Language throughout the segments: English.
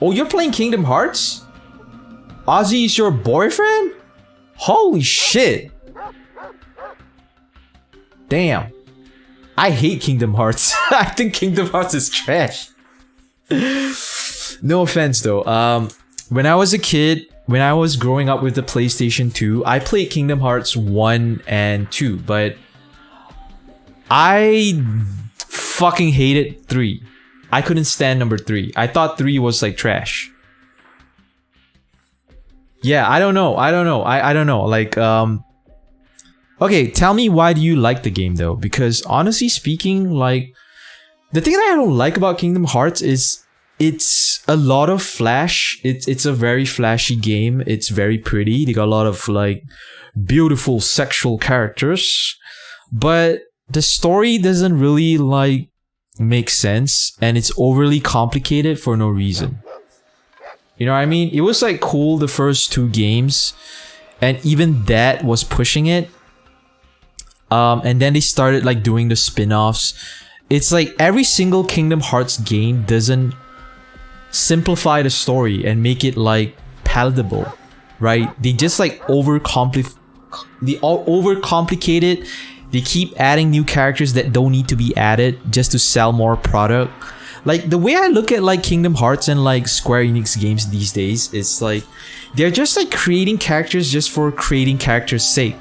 Oh, you're playing Kingdom Hearts? Ozzy is your boyfriend? Holy shit. Damn. I hate Kingdom Hearts. I think Kingdom Hearts is trash. No offense though. When I was a kid, when I was growing up with the PlayStation 2, I played Kingdom Hearts 1 and 2, but I fucking hated 3. I couldn't stand number 3. I thought 3 was like trash. Yeah, I don't know. I don't know. Like, okay, tell me why do you like the game though? Because honestly speaking, like, the thing that I don't like about Kingdom Hearts is it's a lot of flash. It's a very flashy game. It's very pretty. They got a lot of like beautiful sexual characters, but the story doesn't really like make sense, and it's overly complicated for no reason. You know what I mean? It was like cool the first 2 games, and even that was pushing it. And then they started like doing the spin-offs. It's like every single Kingdom Hearts game doesn't simplify the story and make it like palatable, right? They just like overcomplicate it. They keep adding new characters that don't need to be added just to sell more product. Like the way I look at like Kingdom Hearts and like Square Enix games these days, it's like they're just like creating characters just for creating characters' sake.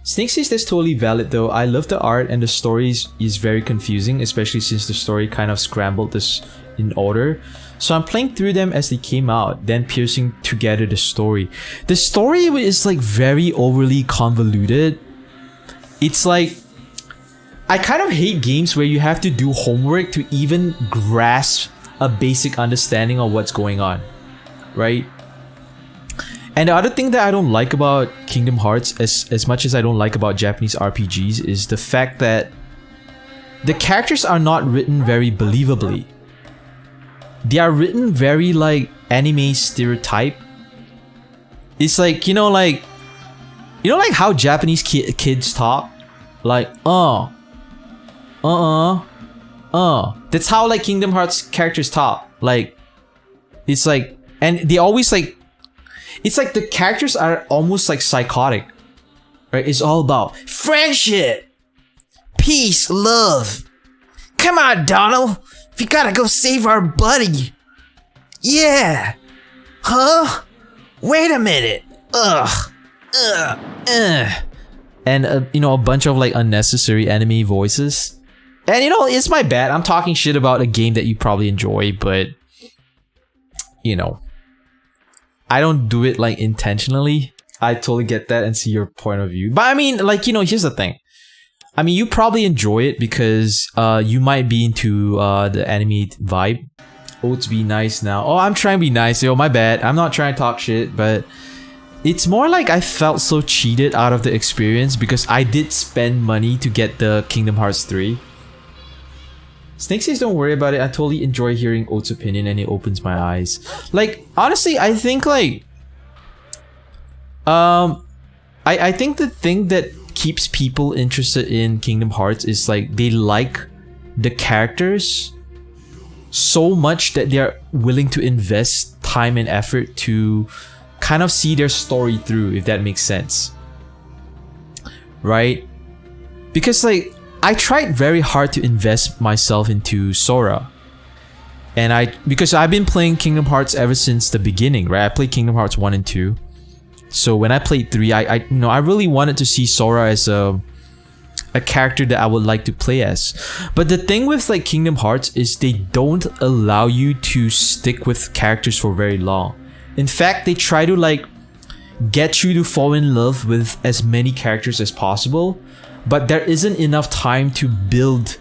Snake says that's totally valid though. I love the art and the story is very confusing, especially since the story kind of scrambled this in order. So I'm playing through them as they came out, then piecing together the story. The story is like very overly convoluted. It's like, I kind of hate games where you have to do homework to even grasp a basic understanding of what's going on, right? And the other thing that I don't like about Kingdom Hearts, as much as I don't like about Japanese RPGs, is the fact that the characters are not written very believably. They are written very like anime stereotype. It's like, you know like how Japanese kids talk? Like, that's how like Kingdom Hearts characters talk. Like, it's like, and they always like, it's like the characters are almost like psychotic, right? It's all about friendship, peace, love. Come on, Donald. We gotta go save our buddy. Yeah. Huh? Wait a minute. And you know, a bunch of like unnecessary enemy voices. And you know, it's my bad. I'm talking shit about a game that you probably enjoy, but you know, I don't do it like intentionally. I totally get that and see your point of view. But I mean, like, you know, here's the thing. I mean, you probably enjoy it because you might be into the anime vibe. Oats be nice now. Oh, I'm trying to be nice. Yo, my bad. I'm not trying to talk shit, but it's more like I felt so cheated out of the experience because I did spend money to get the Kingdom Hearts 3. Snake says don't worry about it. I totally enjoy hearing Oats' opinion and it opens my eyes. Like, honestly, I think like I think the thing that keeps people interested in Kingdom Hearts is like they like the characters so much that they're willing to invest time and effort to kind of see their story through, if that makes sense, right? Because like I tried very hard to invest myself into Sora, and because I've been playing Kingdom Hearts ever since the beginning, right? I played Kingdom Hearts 1 and 2. So when I played 3, I really wanted to see Sora as a character that I would like to play as. But the thing with like Kingdom Hearts is they don't allow you to stick with characters for very long. In fact, they try to like get you to fall in love with as many characters as possible, but there isn't enough time to build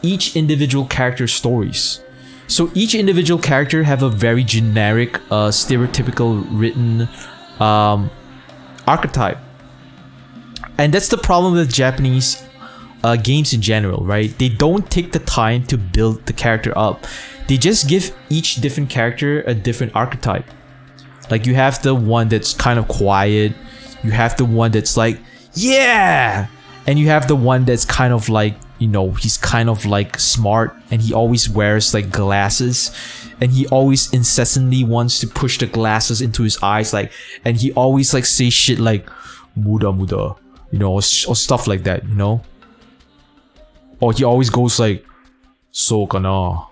each individual character's stories. So each individual character have a very generic, stereotypical written archetype, and that's the problem with Japanese games in general, right? They don't take the time to build the character up. They just give each different character a different archetype. Like you have the one that's kind of quiet, you have the one that's like yeah, and you have the one that's kind of like you know, he's kind of like smart, and he always wears like glasses, and he always incessantly wants to push the glasses into his eyes, like, and he always like say shit like muda muda, you know, or stuff like that, you know. Or he always goes like, so kana,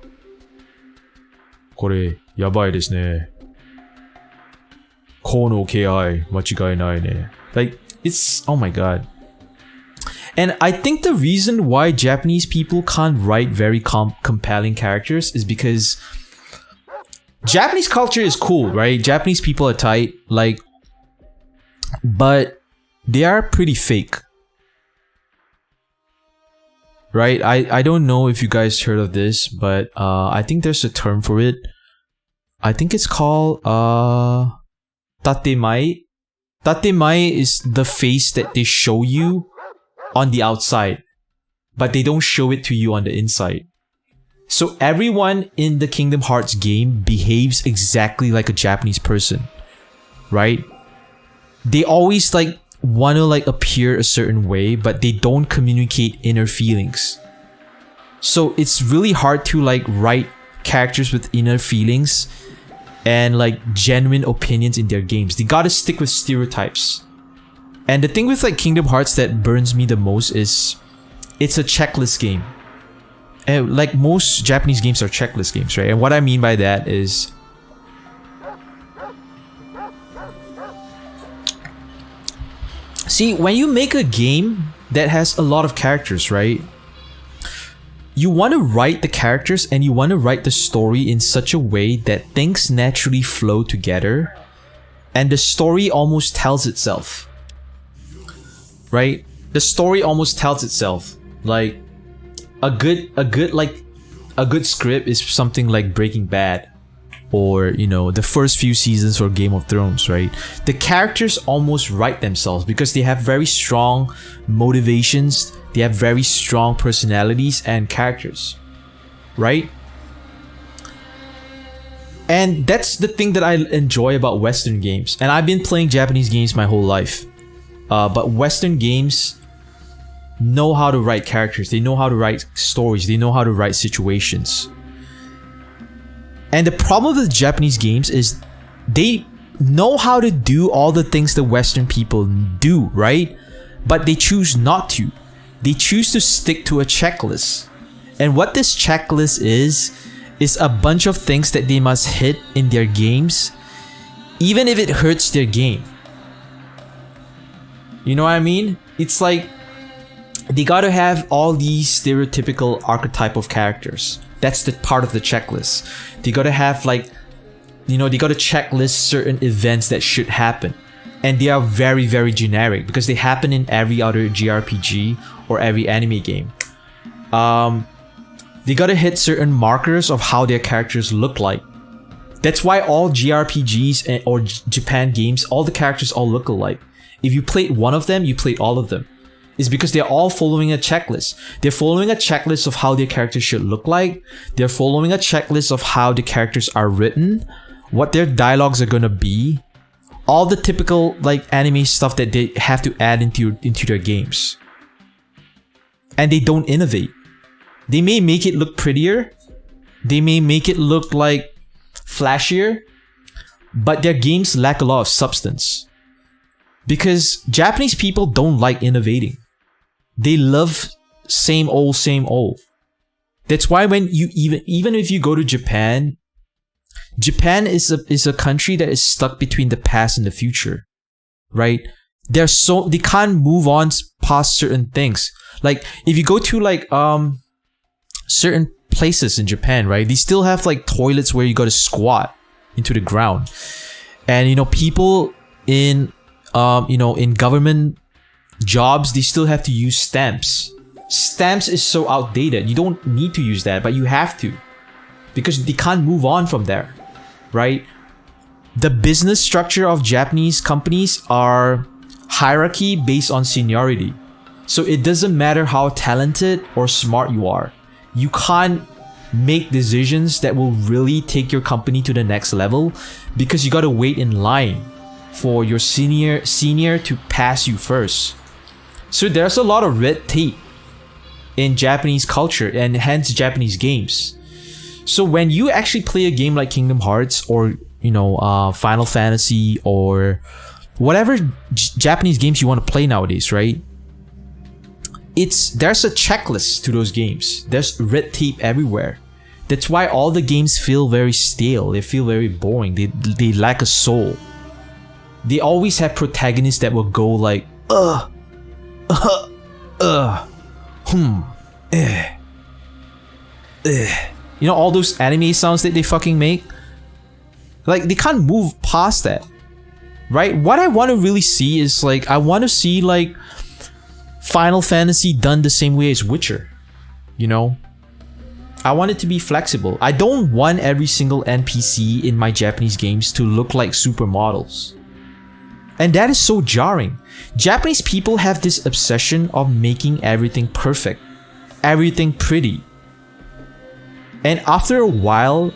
kore yabai desu ne, ko no kei machigai nai ne. Like, it's, oh my god. And I think the reason why Japanese people can't write very compelling characters is because Japanese culture is cool, right? Japanese people are tight, like, but they are pretty fake, right? I don't know if you guys heard of this, but I think there's a term for it. I think it's called tatemae. Tatemae is the face that they show you on the outside, but they don't show it to you on the inside. So everyone in the Kingdom Hearts game behaves exactly like a Japanese person, right? They always like want to like appear a certain way, but they don't communicate inner feelings. So it's really hard to like write characters with inner feelings and like genuine opinions in their games. They gotta stick with stereotypes. And the thing with like Kingdom Hearts that burns me the most is it's a checklist game. And like most Japanese games are checklist games, right? And what I mean by that is see, when you make a game that has a lot of characters, right? You want to write the characters and you want to write the story in such a way that things naturally flow together and the story almost tells itself. Right? The story almost tells itself. Like a good script is something like Breaking Bad, or you know, the first few seasons for Game of Thrones, right? The characters almost write themselves because they have very strong motivations, they have very strong personalities and characters, right? And that's the thing that I enjoy about Western games. And I've been playing Japanese games my whole life. But Western games know how to write characters, they know how to write stories, they know how to write situations. And the problem with Japanese games is they know how to do all the things the Western people do, right? But they choose not to. They choose to stick to a checklist. And what this checklist is a bunch of things that they must hit in their games, even if it hurts their game. You know what I mean? It's like they gotta have all these stereotypical archetype of characters. That's the part of the checklist. They gotta have like, you know, they gotta checklist certain events that should happen. And they are very, very generic because they happen in every other JRPG or every anime game. They gotta hit certain markers of how their characters look like. That's why all JRPGs or Japan games, all the characters all look alike. If you played one of them, you played all of them. It's because they're all following a checklist. They're following a checklist of how their characters should look like. They're following a checklist of how the characters are written, what their dialogues are gonna be, all the typical like anime stuff that they have to add into their games. And they don't innovate. They may make it look prettier, they may make it look like flashier, but their games lack a lot of substance. Because Japanese people don't like innovating. They love same old, same old. That's why when you even if you go to Japan, Japan is a country that is stuck between the past and the future, right? They can't move on past certain things. Like if you go to like certain places in Japan, right? They still have like toilets where you got to squat into the ground, and you know, people in in government jobs, they still have to use stamps. Stamps is so outdated. You don't need to use that, but you have to, because they can't move on from there, right? The business structure of Japanese companies are hierarchy based on seniority. So it doesn't matter how talented or smart you are. You can't make decisions that will really take your company to the next level because you gotta wait in line for your senior to pass you first. So there's a lot of red tape. in Japanese culture and hence Japanese games. So when you actually play a game like Kingdom Hearts or Final Fantasy or whatever Japanese games you want to play nowadays, right? There's a checklist to those games. There's red tape everywhere. That's why all the games feel very stale. They feel very boring. They lack a soul. They always have protagonists that will go like all those anime sounds that they fucking make. Like, they can't move past that, right? What I want to really see is like, I want to see like Final Fantasy done the same way as Witcher. I want it to be flexible. I don't want every single NPC in my Japanese games to look like supermodels. And that is so jarring. Japanese people have this obsession of making everything perfect, everything pretty. And after a while,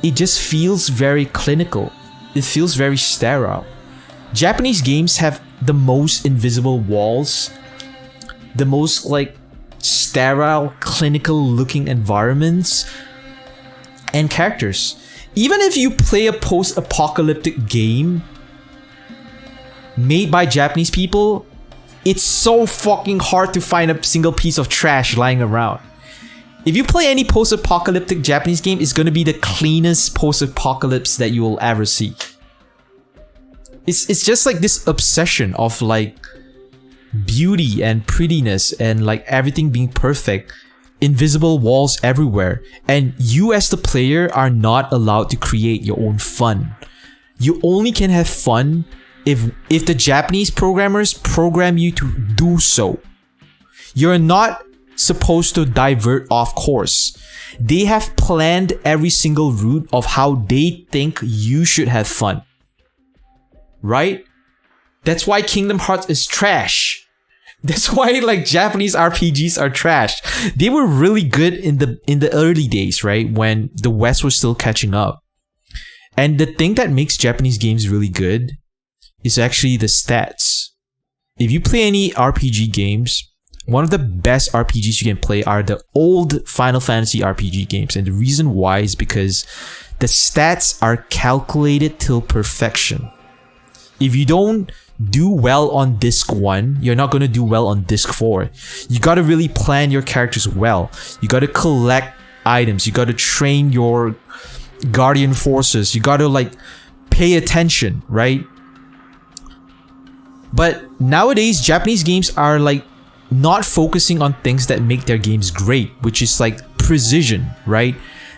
it just feels very clinical. It feels very sterile. Japanese games have the most invisible walls, the most like sterile, clinical looking environments and characters. Even if you play a post-apocalyptic game made by Japanese people, it's so fucking hard to find a single piece of trash lying around. If you play any post-apocalyptic Japanese game, it's gonna be the cleanest post-apocalypse that you will ever see. It's just like this obsession of like beauty and prettiness and like everything being perfect, invisible walls everywhere, and you as the player are not allowed to create your own fun. You only can have fun if the Japanese programmers program you to do so. You're not supposed to divert off course. They have planned every single route of how they think you should have fun. Right? That's why Kingdom Hearts is trash. That's why like Japanese RPGs are trash. They were really good in the early days, right? When the West was still catching up. And the thing that makes Japanese games really good is actually the stats. If you play any RPG games, one of the best RPGs you can play are the old Final Fantasy RPG games. And the reason why is because the stats are calculated till perfection. If you don't do well on disc 1, you're not going to do well on disc 4. You got to really plan your characters well. You got to collect items. You got to train your guardian forces. You got to like pay attention, right? But nowadays, Japanese games are like not focusing on things that make their games great, which is like precision, right?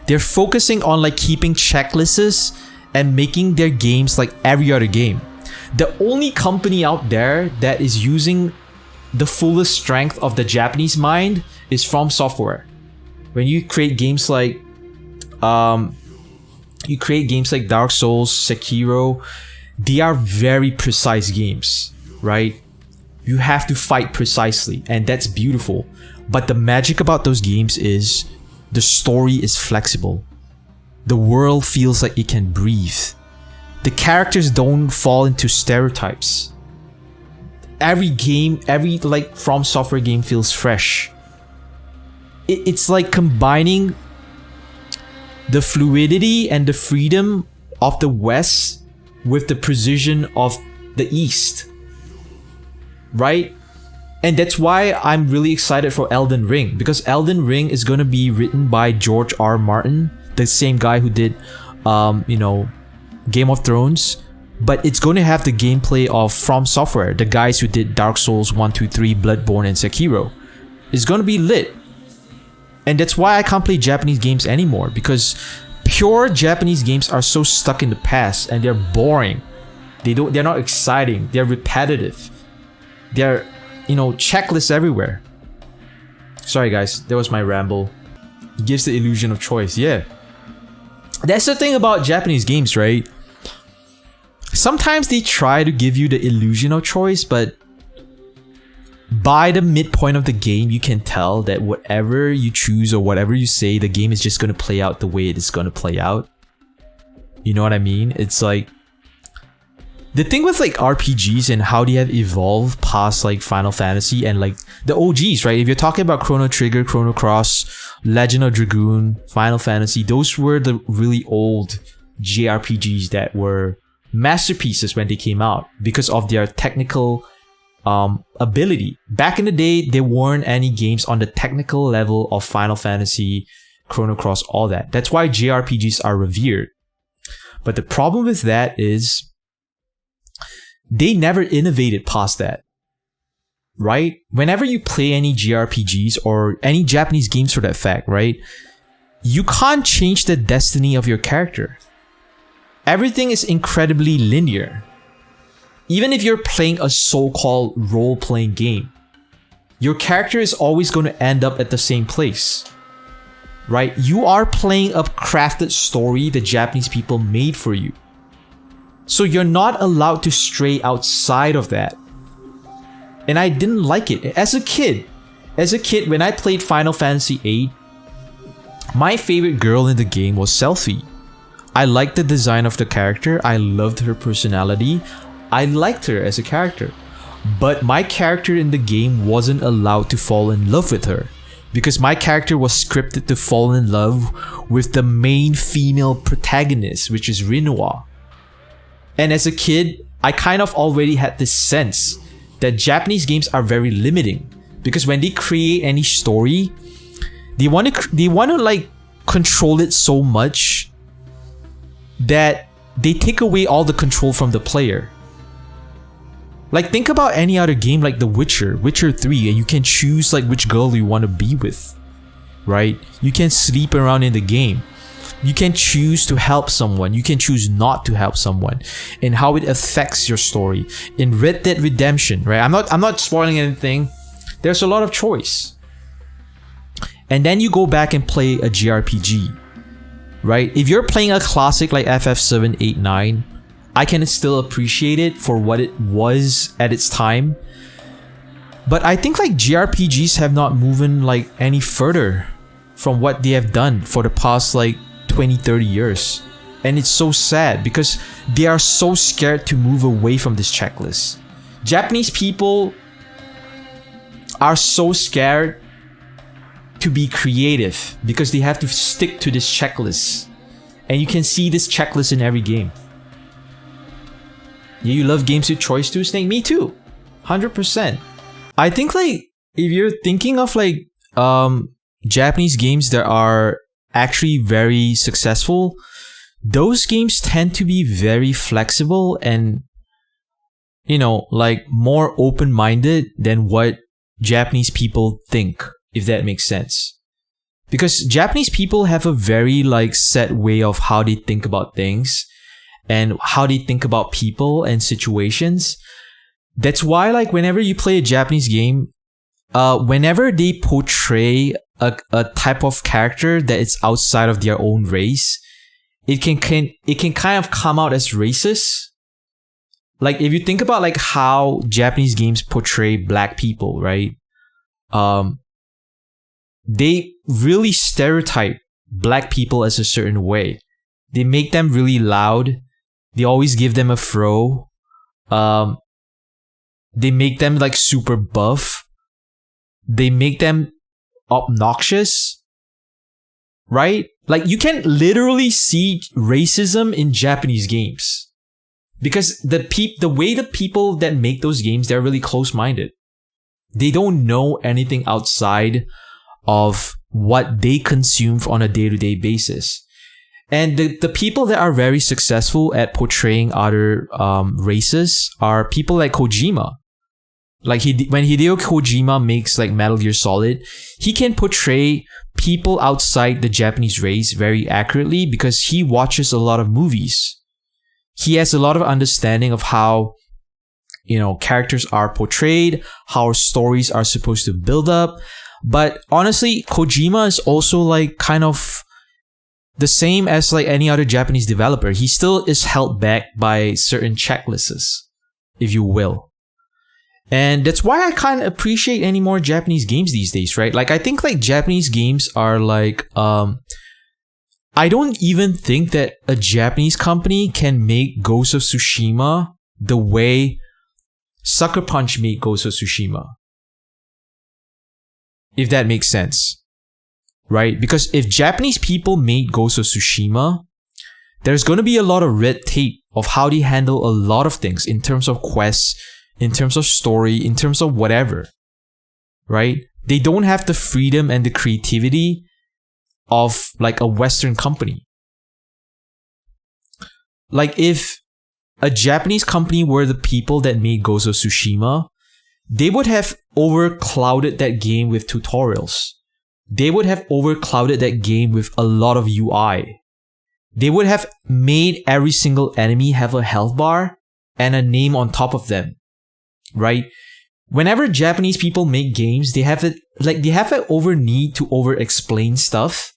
They're focusing on like keeping checklists and making their games like every other game. The only company out there that is using the fullest strength of the Japanese mind is From Software. When you create games like Dark Souls, Sekiro, they are very precise games, right? You have to fight precisely, and that's beautiful. But the magic about those games is the story is flexible. The world feels like it can breathe. The characters don't fall into stereotypes. Every game, every like From Software game feels fresh. It's like combining the fluidity and the freedom of the West with the precision of the East. Right? And that's why I'm really excited for Elden Ring, because Elden Ring is going to be written by George R. Martin, the same guy who did Game of Thrones, but it's going to have the gameplay of From Software, the guys who did Dark Souls 1, 2, 3, Bloodborne, and Sekiro. It's going to be lit. And that's why I can't play Japanese games anymore, because pure Japanese games are so stuck in the past and they're boring. They're not exciting. They're repetitive. They're, checklists everywhere. Sorry guys, that was my ramble. It gives the illusion of choice. Yeah. That's the thing about Japanese games, right? Sometimes they try to give you the illusion of choice, but by the midpoint of the game, you can tell that whatever you choose or whatever you say, the game is just going to play out the way it is going to play out. You know what I mean? It's like the thing with like RPGs and how they have evolved past like Final Fantasy and like the OGs, right? If you're talking about Chrono Trigger, Chrono Cross, Legend of Dragoon, Final Fantasy, those were the really old JRPGs that were masterpieces when they came out because of their technical ability. Back in the day, there weren't any games on the technical level of Final Fantasy, Chrono Cross, all that. That's why JRPGs are revered. But the problem with that is they never innovated past that, right? Whenever you play any JRPGs or any Japanese games for that fact, right? You can't change the destiny of your character. Everything is incredibly linear. Even if you're playing a so-called role-playing game, your character is always going to end up at the same place, right? You are playing a crafted story the Japanese people made for you. So you're not allowed to stray outside of that. And I didn't like it. As a kid, when I played Final Fantasy VIII, my favorite girl in the game was Selphie. I liked the design of the character. I loved her personality. I liked her as a character. But my character in the game wasn't allowed to fall in love with her, because my character was scripted to fall in love with the main female protagonist, which is Rinoa. And as a kid, I kind of already had this sense that Japanese games are very limiting, because when they create any story, they want to like control it so much that they take away all the control from the player. Like, think about any other game like The Witcher 3, and you can choose like which girl you want to be with, right? You can sleep around in the game. You can choose to help someone. You can choose not to help someone, and how it affects your story. In Red Dead Redemption, right? I'm not spoiling anything. There's a lot of choice. And then you go back and play a JRPG, right? If you're playing a classic like FF7, 8, 9, I can still appreciate it for what it was at its time. But I think like JRPGs have not moved like any further from what they have done for the past like 20-30 years. And it's so sad because they are so scared to move away from this checklist. Japanese people are so scared to be creative because they have to stick to this checklist. And you can see this checklist in every game. Yeah, you love games with choice too, Snake? Me too. 100%. I think like if you're thinking of like Japanese games that are actually very successful, those games tend to be very flexible and, you know, like more open-minded than what Japanese people think, if that makes sense. Because Japanese people have a very like set way of how they think about things and how they think about people and situations. That's why like whenever you play a Japanese game, whenever they portray a type of character that is outside of their own race, it can kind of come out as racist. Like if you think about like how Japanese games portray black people, right? They really stereotype black people as a certain way. They make them really loud. They always give them a fro. They make them like super buff. They make them obnoxious, right? Like you can literally see racism in Japanese games because the way the people that make those games, they're really close-minded. They don't know anything outside of what they consume on a day-to-day basis. And the people that are very successful at portraying other races are people like Kojima. Like when Hideo Kojima makes like Metal Gear Solid, he can portray people outside the Japanese race very accurately because he watches a lot of movies. He has a lot of understanding of how, you know, characters are portrayed, how stories are supposed to build up. But honestly, Kojima is also like kind of the same as like any other Japanese developer. He still is held back by certain checklists, if you will. And that's why I can't appreciate any more Japanese games these days, right? Like I think like Japanese games are like I don't even think that a Japanese company can make Ghost of Tsushima the way Sucker Punch made Ghost of Tsushima. If that makes sense. Right? Because if Japanese people made Ghost of Tsushima, there's going to be a lot of red tape of how they handle a lot of things in terms of quests, in terms of story, in terms of whatever. Right? They don't have the freedom and the creativity of like a Western company. Like if a Japanese company were the people that made Ghost of Tsushima, they would have overclouded that game with tutorials. They would have overclouded that game with a lot of UI. They would have made every single enemy have a health bar and a name on top of them. Right? Whenever Japanese people make games, they have an over need to over explain stuff.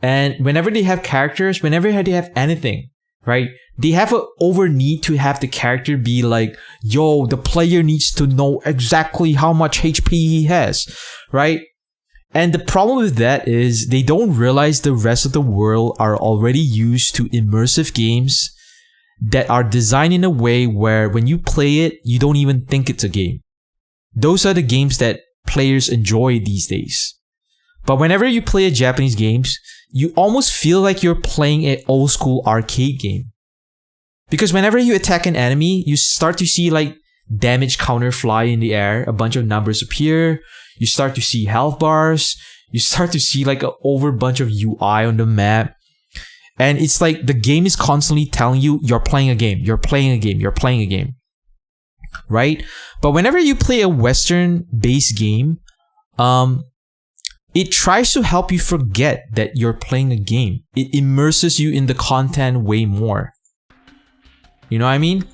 And whenever they have characters, whenever they have anything, right? They have an over need to have the character be like, yo, the player needs to know exactly how much HP he has, right? And the problem with that is they don't realize the rest of the world are already used to immersive games that are designed in a way where when you play it, you don't even think it's a game. Those are the games that players enjoy these days. But whenever you play a Japanese games, you almost feel like you're playing an old school arcade game. Because whenever you attack an enemy, you start to see like damage counter fly in the air, a bunch of numbers appear, you start to see health bars, you start to see like a over bunch of UI on the map. And it's like the game is constantly telling you you're playing a game, you're playing a game, you're playing a game. Right? But whenever you play a Western based game, it tries to help you forget that you're playing a game. It immerses you in the content way more. You know what I mean?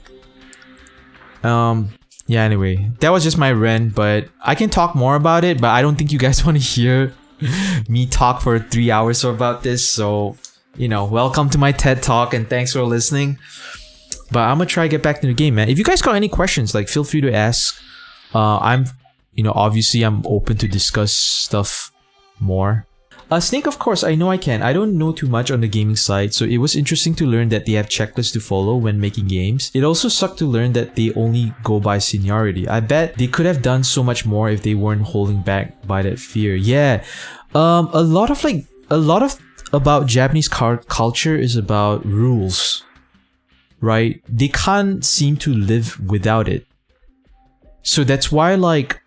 Yeah, anyway, that was just my rant, but I can talk more about it, but I don't think you guys want to hear me talk for 3 hours about this. So, you know, welcome to my TED Talk and thanks for listening. But I'm gonna try to get back to the game, man. If you guys got any questions, like feel free to ask. Obviously I'm open to discuss stuff more. Snake, of course, I know I can. I don't know too much on the gaming side, so it was interesting to learn that they have checklists to follow when making games. It also sucked to learn that they only go by seniority. I bet they could have done so much more if they weren't holding back by that fear. Yeah, a lot of about Japanese culture is about rules, right? They can't seem to live without it. So that's why, like,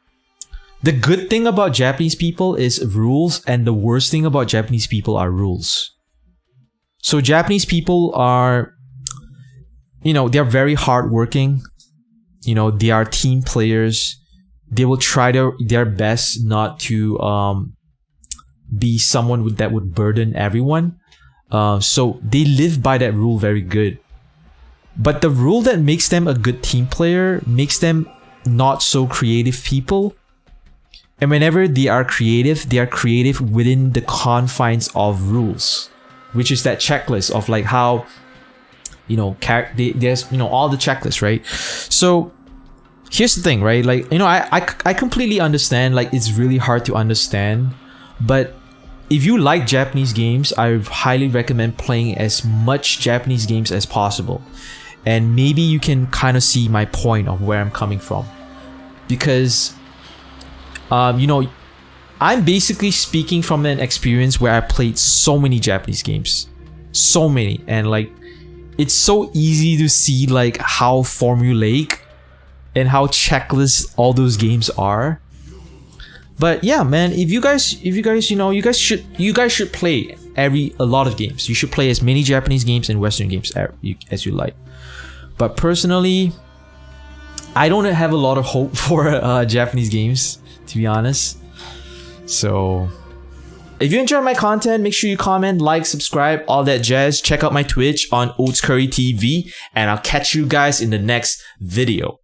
the good thing about Japanese people is rules, and the worst thing about Japanese people are rules. So Japanese people are, they're very hardworking. They are team players. They will try their best not to be someone that would burden everyone. So they live by that rule very good. But the rule that makes them a good team player makes them not so creative people. And whenever they are creative within the confines of rules, which is that checklist of like how, there's, all the checklists, right? So here's the thing, right? Like, I completely understand, like, it's really hard to understand, but if you like Japanese games, I highly recommend playing as much Japanese games as possible. And maybe you can kind of see my point of where I'm coming from. Because I'm basically speaking from an experience where I played so many Japanese games. So many. And like, it's so easy to see like how formulaic and how checklist all those games are. But yeah, man, if you guys you guys should play a lot of games. You should play as many Japanese games and Western games as you like. But personally, I don't have a lot of hope for Japanese games, to be honest. So if you enjoy my content, make sure you comment, like, subscribe, all that jazz. Check out my Twitch on OatsCurryTV, and I'll catch you guys in the next video.